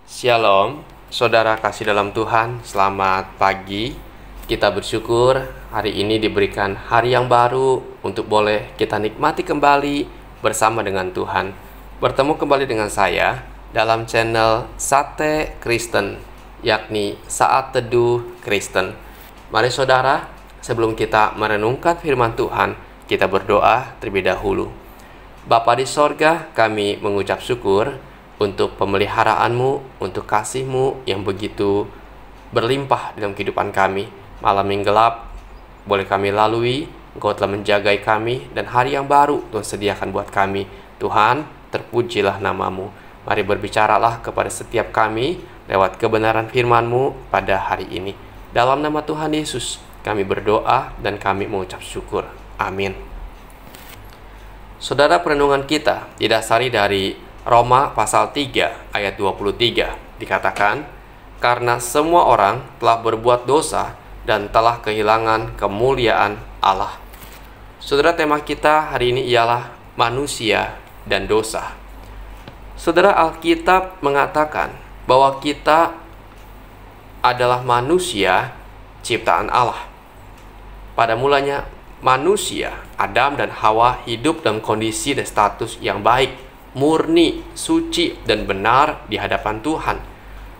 Shalom, saudara kasih dalam Tuhan, selamat pagi. Kita bersyukur hari ini diberikan hari yang baru untuk boleh kita nikmati kembali bersama dengan Tuhan. Bertemu kembali dengan saya dalam channel Sate Kristen, yakni Saat Teduh Kristen. Mari saudara, sebelum kita merenungkan firman Tuhan, kita berdoa terlebih dahulu. Bapa di sorga, kami mengucap syukur untuk pemeliharaanmu, untuk kasihmu yang begitu berlimpah dalam kehidupan kami. Malam yang gelap boleh kami lalui, Engkau telah menjagai kami, dan hari yang baru Tuhan sediakan buat kami. Tuhan, terpujilah namamu. Mari berbicaralah kepada setiap kami lewat kebenaran firman-Mu pada hari ini. Dalam nama Tuhan Yesus kami berdoa dan kami mengucap syukur. Amin. Saudara, perenungan kita didasari dari Roma pasal 3 ayat 23, dikatakan, karena semua orang telah berbuat dosa dan telah kehilangan kemuliaan Allah. Saudara, tema kita hari ini ialah manusia dan dosa. Saudara, Alkitab mengatakan bahwa kita adalah manusia ciptaan Allah. Pada mulanya manusia, Adam dan Hawa, hidup dalam kondisi dan status yang baik, murni, suci, dan benar di hadapan Tuhan.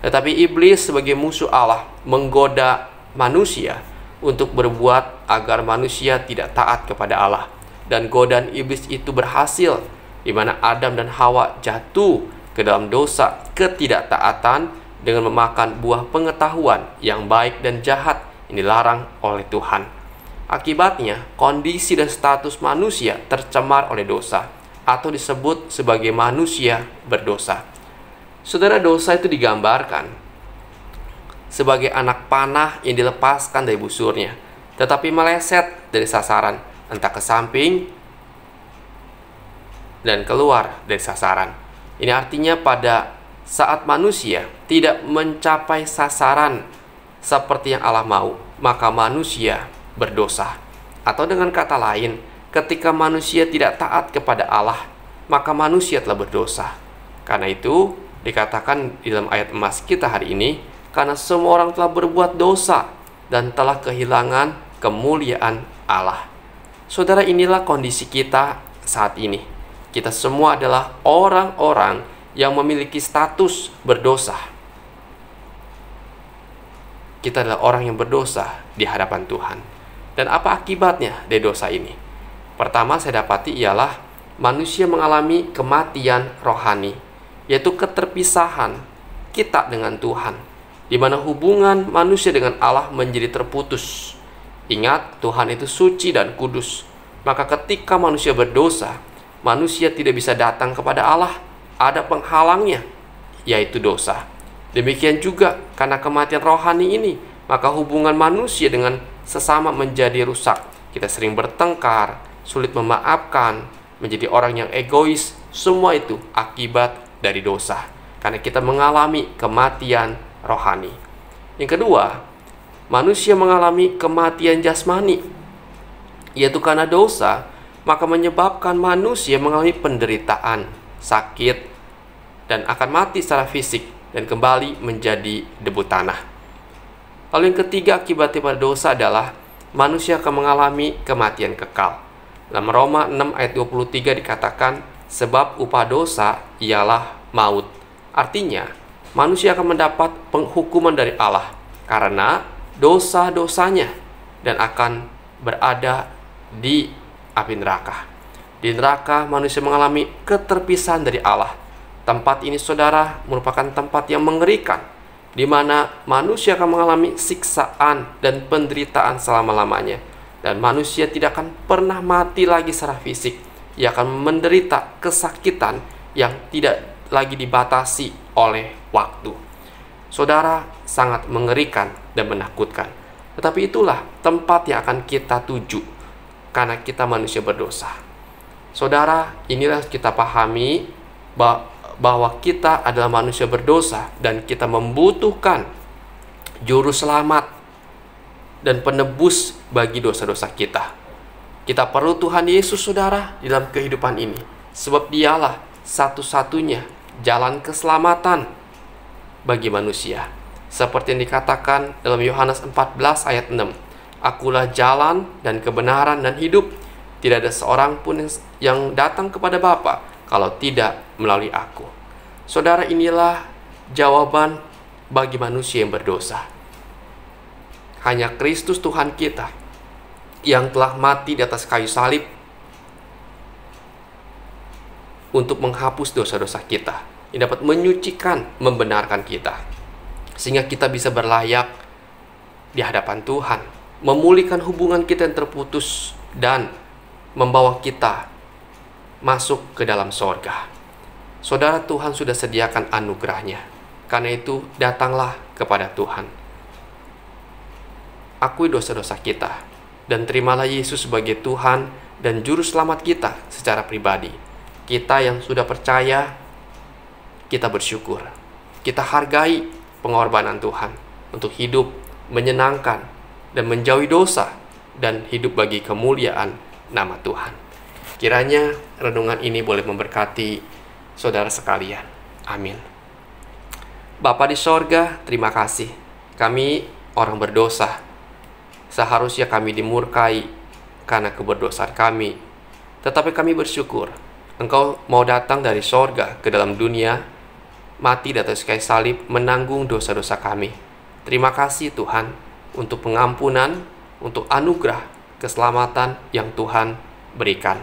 Tetapi iblis sebagai musuh Allah menggoda manusia untuk berbuat agar manusia tidak taat kepada Allah. Dan godaan iblis itu berhasil, di mana Adam dan Hawa jatuh ke dalam dosa ketidaktaatan dengan memakan buah pengetahuan yang baik dan jahat yang dilarang oleh Tuhan. Akibatnya, kondisi dan status manusia tercemar oleh dosa, atau disebut sebagai manusia berdosa. Saudara, dosa itu digambarkan sebagai anak panah yang dilepaskan dari busurnya, tetapi meleset dari sasaran, entah ke samping dan keluar dari sasaran. Ini artinya pada saat manusia tidak mencapai sasaran seperti yang Allah mau, maka manusia berdosa. Atau dengan kata lain, ketika manusia tidak taat kepada Allah, maka manusia telah berdosa. Karena itu, dikatakan di dalam ayat emas kita hari ini, karena semua orang telah berbuat dosa dan telah kehilangan kemuliaan Allah. Saudara, inilah kondisi kita saat ini. Kita semua adalah orang-orang yang memiliki status berdosa. Kita adalah orang yang berdosa di hadapan Tuhan. Dan apa akibatnya dari dosa ini? Pertama saya dapati ialah manusia mengalami kematian rohani, yaitu keterpisahan kita dengan Tuhan, di mana hubungan manusia dengan Allah menjadi terputus. Ingat, Tuhan itu suci dan kudus. Maka ketika manusia berdosa, manusia tidak bisa datang kepada Allah. Ada penghalangnya, yaitu dosa. Demikian juga karena kematian rohani ini, maka hubungan manusia dengan sesama menjadi rusak. Kita sering bertengkar, sulit memaafkan, menjadi orang yang egois. Semua itu akibat dari dosa, karena kita mengalami kematian rohani. Yang kedua, manusia mengalami kematian jasmani, yaitu karena dosa, maka menyebabkan manusia mengalami penderitaan, sakit, dan akan mati secara fisik dan kembali menjadi debu tanah. Lalu yang ketiga, akibatnya pada dosa adalah manusia akan mengalami kematian kekal. Dalam Roma 6 ayat 23 dikatakan, sebab upah dosa ialah maut. Artinya, manusia akan mendapat penghukuman dari Allah karena dosa-dosanya dan akan berada di api neraka. Di neraka manusia mengalami keterpisahan dari Allah. Tempat ini, saudara, merupakan tempat yang mengerikan, di mana manusia akan mengalami siksaan dan penderitaan selama-lamanya. Dan manusia tidak akan pernah mati lagi secara fisik. Ia akan menderita kesakitan yang tidak lagi dibatasi oleh waktu. Saudara, sangat mengerikan dan menakutkan. Tetapi itulah tempat yang akan kita tuju, karena kita manusia berdosa. Saudara, inilah kita pahami bahwa kita adalah manusia berdosa dan kita membutuhkan juru selamat dan penebus bagi dosa-dosa kita. Kita perlu Tuhan Yesus, saudara, di dalam kehidupan ini, sebab Dialah satu-satunya jalan keselamatan bagi manusia. Seperti yang dikatakan dalam Yohanes 14 ayat 6. Akulah jalan dan kebenaran dan hidup. Tidak ada seorang pun yang datang kepada Bapa kalau tidak melalui aku. Saudara, inilah jawaban bagi manusia yang berdosa. Hanya Kristus Tuhan kita yang telah mati di atas kayu salib untuk menghapus dosa-dosa kita, yang dapat menyucikan, membenarkan kita, sehingga kita bisa berlayak di hadapan Tuhan, memulihkan hubungan kita yang terputus, dan membawa kita masuk ke dalam sorga. Saudara, Tuhan sudah sediakan anugerahnya. Karena itu, datanglah kepada Tuhan. Akui dosa-dosa kita, dan terimalah Yesus sebagai Tuhan dan Juru Selamat kita secara pribadi. Kita yang sudah percaya, kita bersyukur. Kita hargai pengorbanan Tuhan untuk hidup menyenangkan dan menjauhi dosa, dan hidup bagi kemuliaan nama Tuhan. Kiranya renungan ini boleh memberkati saudara sekalian. Amin. Bapa di sorga, terima kasih. Kami orang berdosa. Seharusnya kami dimurkai karena keberdosaan kami. Tetapi kami bersyukur Engkau mau datang dari sorga ke dalam dunia, mati di atas kayu salib, menanggung dosa-dosa kami. Terima kasih Tuhan untuk pengampunan, untuk anugerah keselamatan yang Tuhan berikan.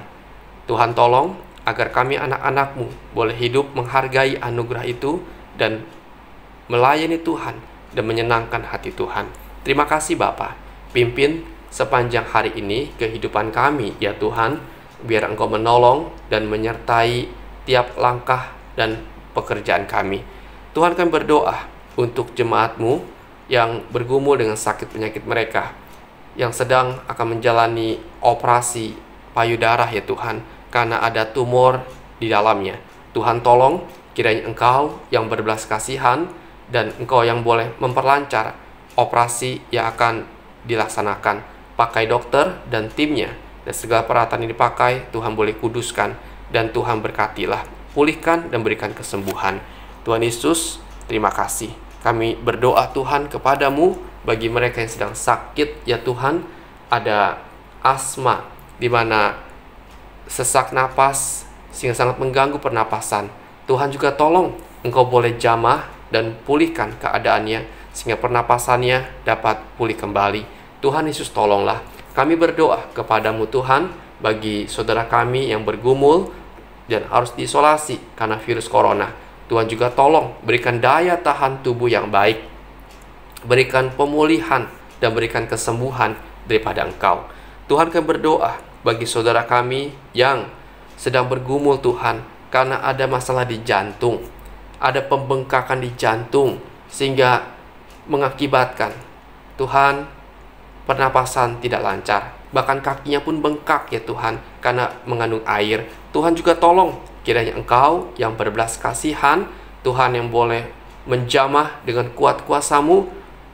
Tuhan tolong agar kami anak-anak-Mu boleh hidup menghargai anugerah itu dan melayani Tuhan dan menyenangkan hati Tuhan. Terima kasih Bapa. Pimpin sepanjang hari ini kehidupan kami ya Tuhan, biar Engkau menolong dan menyertai tiap langkah dan pekerjaan kami. Tuhan, kami berdoa untuk jemaat-Mu yang bergumul dengan sakit penyakit mereka, yang sedang akan menjalani operasi payudara ya Tuhan, karena ada tumor di dalamnya. Tuhan tolong, kiranya Engkau yang berbelas kasihan dan Engkau yang boleh memperlancar operasi yang akan dilaksanakan. Pakai dokter dan timnya, dan segala peralatan yang dipakai Tuhan boleh kuduskan, dan Tuhan berkatilah, pulihkan dan berikan kesembuhan. Tuhan Yesus, terima kasih. Kami berdoa Tuhan kepadamu bagi mereka yang sedang sakit ya Tuhan, ada asma di mana sesak napas sehingga sangat mengganggu pernapasan. Tuhan juga tolong Engkau boleh jamah dan pulihkan keadaannya sehingga pernapasannya dapat pulih kembali. Tuhan Yesus tolonglah. Kami berdoa kepadamu Tuhan bagi saudara kami yang bergumul dan harus diisolasi karena virus corona. Tuhan juga tolong berikan daya tahan tubuh yang baik, berikan pemulihan dan berikan kesembuhan daripada Engkau. Tuhan, kami berdoa bagi saudara kami yang sedang bergumul Tuhan karena ada masalah di jantung, ada pembengkakan di jantung sehingga mengakibatkan Tuhan pernapasan tidak lancar, bahkan kakinya pun bengkak ya Tuhan karena mengandung air. Tuhan juga tolong, kiranya Engkau yang berbelas kasihan, Tuhan yang boleh menjamah dengan kuat kuasa-Mu,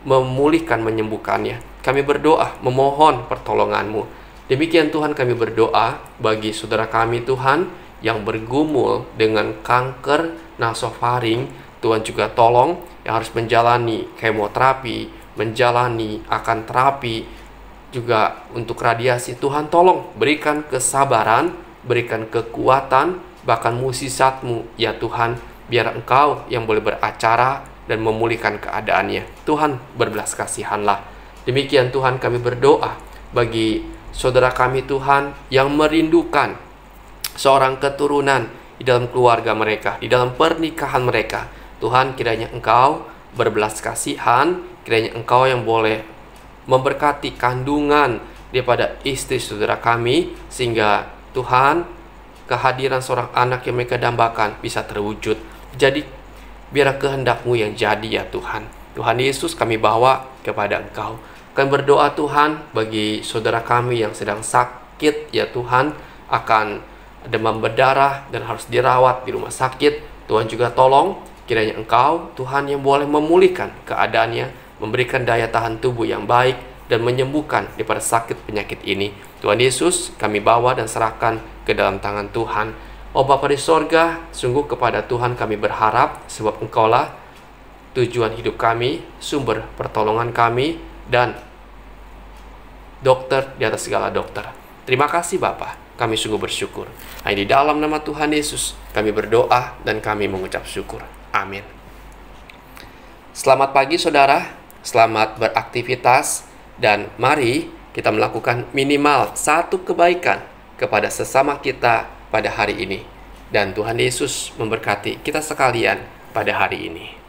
memulihkan, menyembuhkannya. Kami berdoa, memohon pertolongan-Mu. Demikian Tuhan, kami berdoa bagi saudara kami Tuhan yang bergumul dengan kanker nasofaring. Tuhan juga tolong yang harus menjalani kemoterapi, menjalani akan terapi, juga untuk radiasi. Tuhan tolong berikan kesabaran, berikan kekuatan, bahkan mukjizat-Mu ya Tuhan, biar Engkau yang boleh beracara dan memulihkan keadaannya. Tuhan, berbelas kasihanlah. Demikian Tuhan, kami berdoa bagi saudara kami Tuhan yang merindukan seorang keturunan di dalam keluarga mereka, di dalam pernikahan mereka. Tuhan, kiranya Engkau berbelas kasihan, kiranya Engkau yang boleh memberkati kandungan daripada istri saudara kami, sehingga Tuhan, kehadiran seorang anak yang mereka dambakan bisa terwujud. Jadi biar kehendak-Mu yang jadi ya Tuhan. Tuhan Yesus, kami bawa kepada Engkau. Kami berdoa Tuhan bagi saudara kami yang sedang sakit ya Tuhan, akan demam berdarah dan harus dirawat di rumah sakit. Tuhan juga tolong, kiranya Engkau Tuhan yang boleh memulihkan keadaannya, memberikan daya tahan tubuh yang baik, dan menyembuhkan daripada sakit penyakit ini. Tuhan Yesus, kami bawa dan serahkan ke dalam tangan Tuhan. Oh Bapa di sorga, sungguh kepada Tuhan kami berharap, sebab Engkaulah tujuan hidup kami, sumber pertolongan kami, dan dokter di atas segala dokter. Terima kasih Bapa, kami sungguh bersyukur. Hanya di dalam nama Tuhan Yesus kami berdoa dan kami mengucap syukur. Amin. Selamat pagi saudara, selamat beraktivitas, dan mari kita melakukan minimal satu kebaikan kepada sesama kita pada hari ini. Dan Tuhan Yesus memberkati kita sekalian pada hari ini.